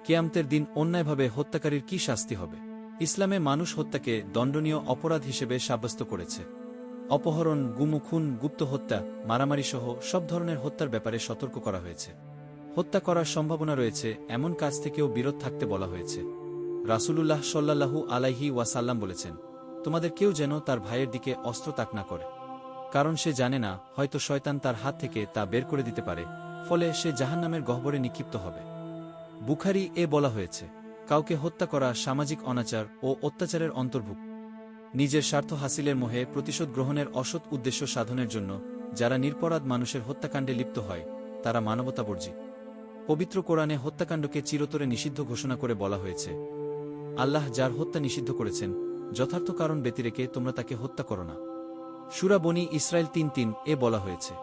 কিয়ামতের দিন অন্যায়ভাবে হত্যাকারীর কি শাস্তি হবে? ইসলামে মানুষ হত্যাকে দণ্ডনীয় অপরাধ হিসেবে সাব্যস্ত করেছে। অপহরণ, গুম, খুন, গুপ্ত হত্যা, মারামারিসহ সব ধরনের হত্যার ব্যাপারে সতর্ক করা হয়েছে। হত্যা করার সম্ভাবনা রয়েছে এমন কাজ থেকেও বিরত থাকতে বলা হয়েছে। রাসূলুল্লাহ সাল্লাল্লাহু আলাইহি ওয়াসাল্লাম বলেছেন, তোমাদের কেউ যেন তার ভাইয়ের দিকে অস্ত্র তাক না করে, কারণ সে জানে না, হয়তো শয়তান তার হাত থেকে তা বের করে দিতে পারে, ফলে সে জাহান্নামের গহ্বরে নিক্ষিপ্ত হবে। বুখারী এ বলা হয়েছে, কাউকে হত্যা করা সামাজিক অনাচার ও অত্যাচারের অন্তর্ভুক্ত। নিজের স্বার্থ হাসিলের মোহে প্রতিশোধ গ্রহণের অসৎ উদ্দেশ্য সাধনের জন্য যারা নিরপরাধ মানুষের হত্যাকাণ্ডে লিপ্ত হয়, তারা মানবতাবর্জী। পবিত্র কোরআনে হত্যাকাণ্ডকে চিরতরে নিষিদ্ধ ঘোষণা করে বলা হয়েছে, আল্লাহ যার হত্যা নিষিদ্ধ করেছেন, যথার্থ কারণ ব্যতিরেকে তোমরা তাকে হত্যা করো না। সূরা বনী ইসরাইল ৩:৩ এ বলা হয়েছে,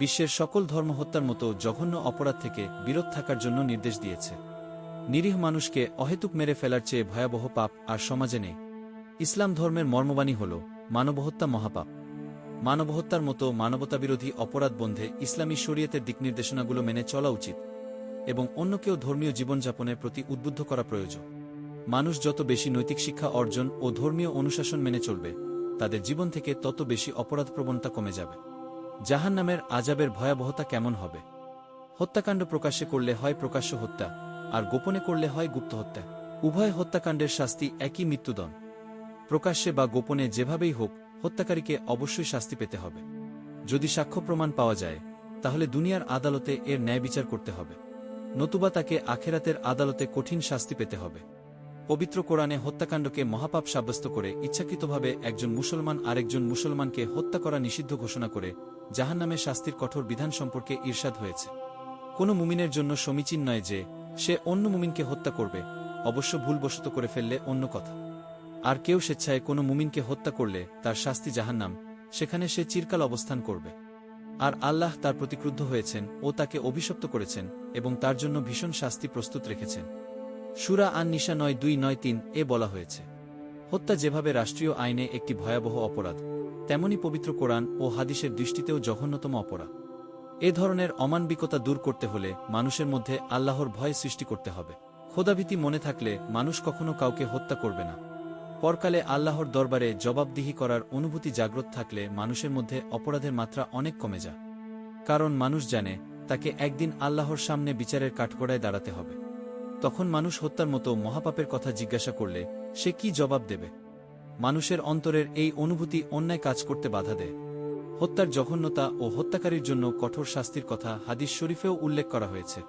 বিশ্বের সকল ধর্ম হত্যার মতো জঘন্য অপরাধ থেকে বিরত থাকার জন্য নির্দেশ দিয়েছে। নিরীহ মানুষকে অহেতুক মেরে ফেলার চেয়ে ভয়াবহ পাপ আর সমাজে নেই। ইসলাম ধর্মের মর্মবাণী হল, মানবহত্যা মহাপাপ। মানবহত্যার মতো মানবতাবিরোধী অপরাধ বন্ধে ইসলামী শরীয়তের দিকনির্দেশনাগুলো মেনে চলা উচিত এবং অন্যকেও ধর্মীয় জীবনযাপনের প্রতি উদ্বুদ্ধ করা প্রয়োজন। মানুষ যত বেশি নৈতিক শিক্ষা অর্জন ও ধর্মীয় অনুশাসন মেনে চলবে, তাদের জীবন থেকে তত বেশি অপরাধপ্রবণতা কমে যাবে। জাহান্নামের আযাবের ভয়াবহতা কেমন হবে? হত্যাকাণ্ড প্রকাশ্যে করলে হয় প্রকাশ্য হত্যা, আর গোপনে করলে হয় গুপ্ত হত্যা। উভয় হত্যাকাণ্ডের শাস্তি একই, মৃত্যুদণ্ড। প্রকাশ্যে বা গোপনে যেভাবেই হোক, হত্যাকারীকে অবশ্যই শাস্তি পেতে হবে। যদি সাক্ষ্য প্রমাণ পাওয়া যায়, তাহলে দুনিয়ার আদালতে এর ন্যায় বিচার করতে হবে, নতুবা তাকে আখেরাতের আদালতে কঠিন শাস্তি পেতে হবে। পবিত্র কোরআনে হত্যাকাণ্ডকে মহাপাপ সাব্যস্ত করে ইচ্ছাকৃতভাবে একজন মুসলমান আরেকজন মুসলমানকে হত্যা করা নিষিদ্ধ ঘোষণা করে জাহান্নামের শাস্তির কঠোর বিধান সম্পর্কে ইরশাদ হয়েছে, কোনো মুমিনের জন্য সমীচীন নয় যে সে অন্য মুমিনকে হত্যা করবে, অবশ্য ভুলবশত করে ফেললে অন্য কথা। আর কেউ স্বেচ্ছায় কোনো মুমিনকে হত্যা করলে তার শাস্তি জাহান্নাম, সেখানে সে চিরকাল অবস্থান করবে। আর আল্লাহ তার প্রতি ক্রুদ্ধ হয়েছেন ও তাকে অভিশপ্ত করেছেন এবং তার জন্য ভীষণ শাস্তি প্রস্তুত রেখেছেন। সূরা আন-নিসা ৯:২-৯:৩ এ বলা হয়েছে, হত্যা যেভাবে রাষ্ট্রীয় আইনে একটি ভয়াবহ অপরাধ, তেমনি পবিত্র কোরআন ও হাদিসের দৃষ্টিতেও জঘন্যতম অপরাধ। এ ধরনের অমানবিকতা দূর করতে হলে মানুষের মধ্যে আল্লাহর ভয় সৃষ্টি করতে হবে। খোদাভীতি মনে থাকলে মানুষ কখনো কাউকে হত্যা করবে না। পরকালে আল্লাহর দরবারে জবাবদিহি করার অনুভূতি জাগ্রত থাকলে মানুষের মধ্যে অপরাধের মাত্রা অনেক কমে যায়, কারণ মানুষ জানে তাকে একদিন আল্লাহর সামনে বিচারের কাঠগড়ায় দাঁড়াতে হবে। তখন মানুষ হত্যার মতো মহাপাপের কথা জিজ্ঞাসা করলে সে কি জবাব দেবে? মানুষের অন্তরের এই অনুভূতি অন্যায় কাজ করতে বাধা দেয়। হত্যার জঘন্যতা ও হত্যাকারীর জন্য কঠোর শাস্তির কথা হাদিস শরীফেও উল্লেখ করা হয়েছে।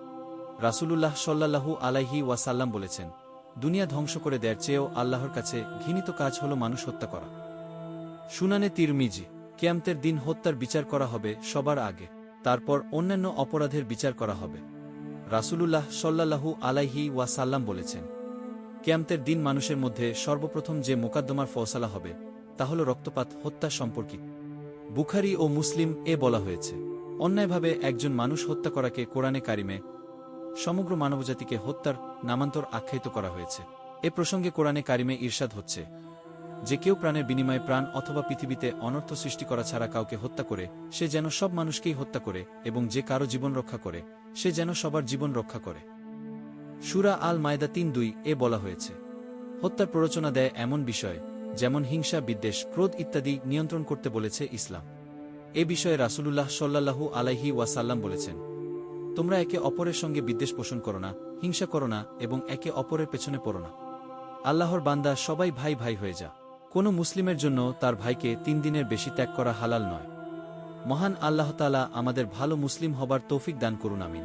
রাসূলুল্লাহ সাল্লাল্লাহু আলাইহি ওয়াসাল্লাম বলেছেন, দুনিয়া ধ্বংস করে দেয়ার চেয়েও আল্লাহর কাছে ঘৃণিত কাজ হল মানুষ হত্যা করা। সুনানে তিরমিজি, কিয়ামতের দিন হত্যার বিচার করা হবে সবার আগে, তারপর অন্যান্য অপরাধের বিচার করা হবে। রাসূলুল্লাহ সাল্লাল্লাহু আলাইহি ওয়াসাল্লাম বলেছেন, কিয়ামতের দিন মানুষের মধ্যে সর্বপ্রথম যে মোকদ্দমার ফয়সালা হবে তা হল রক্তপাত, হত্যা সম্পর্কিত। বুখারী ও মুসলিম এ বলা হয়েছে, অন্যায়ভাবে একজন মানুষ হত্যা করাকে কোরআনে কারিমে সমগ্র মানবজাতিকে হত্যার নামান্তর আখ্যায়িত করা হয়েছে। এ প্রসঙ্গে কোরআনে কারিমে ইরশাদ হচ্ছে, যে কেউ প্রাণের বিনিময়ে প্রাণ অথবা পৃথিবীতে অনর্থ সৃষ্টি করা ছাড়া কাউকে হত্যা করে, সে যেন সব মানুষকেই হত্যা করে, এবং যে কারো জীবন রক্ষা করে, সে যেন সবার জীবন রক্ষা করে। সূরা আল মায়দা ৩:২ এ বলা হয়েছে, হত্যার প্ররোচনা দেয় এমন বিষয় যেমন হিংসা, বিদ্বেষ, ক্রোধ ইত্যাদি নিয়ন্ত্রণ করতে বলেছে ইসলাম। এ বিষয়ে রাসূলুল্লাহ সাল্লাল্লাহু আলাইহি ওয়াসাল্লাম বলেছেন, তোমরা একে অপরের সঙ্গে বিদ্বেষ পোষণ করো না, হিংসা করো না এবং একে অপরের পেছনে পড়ো না। আল্লাহর বান্দা সবাই ভাই ভাই হয়ে যা। কোনো মুসলিমের জন্য তার ভাইকে ৩ দিনের বেশি ত্যাগ করা হালাল নয়। মহান আল্লাহ তাআলা আমাদের ভালো মুসলিম হবার তৌফিক দান করুন, আমিন।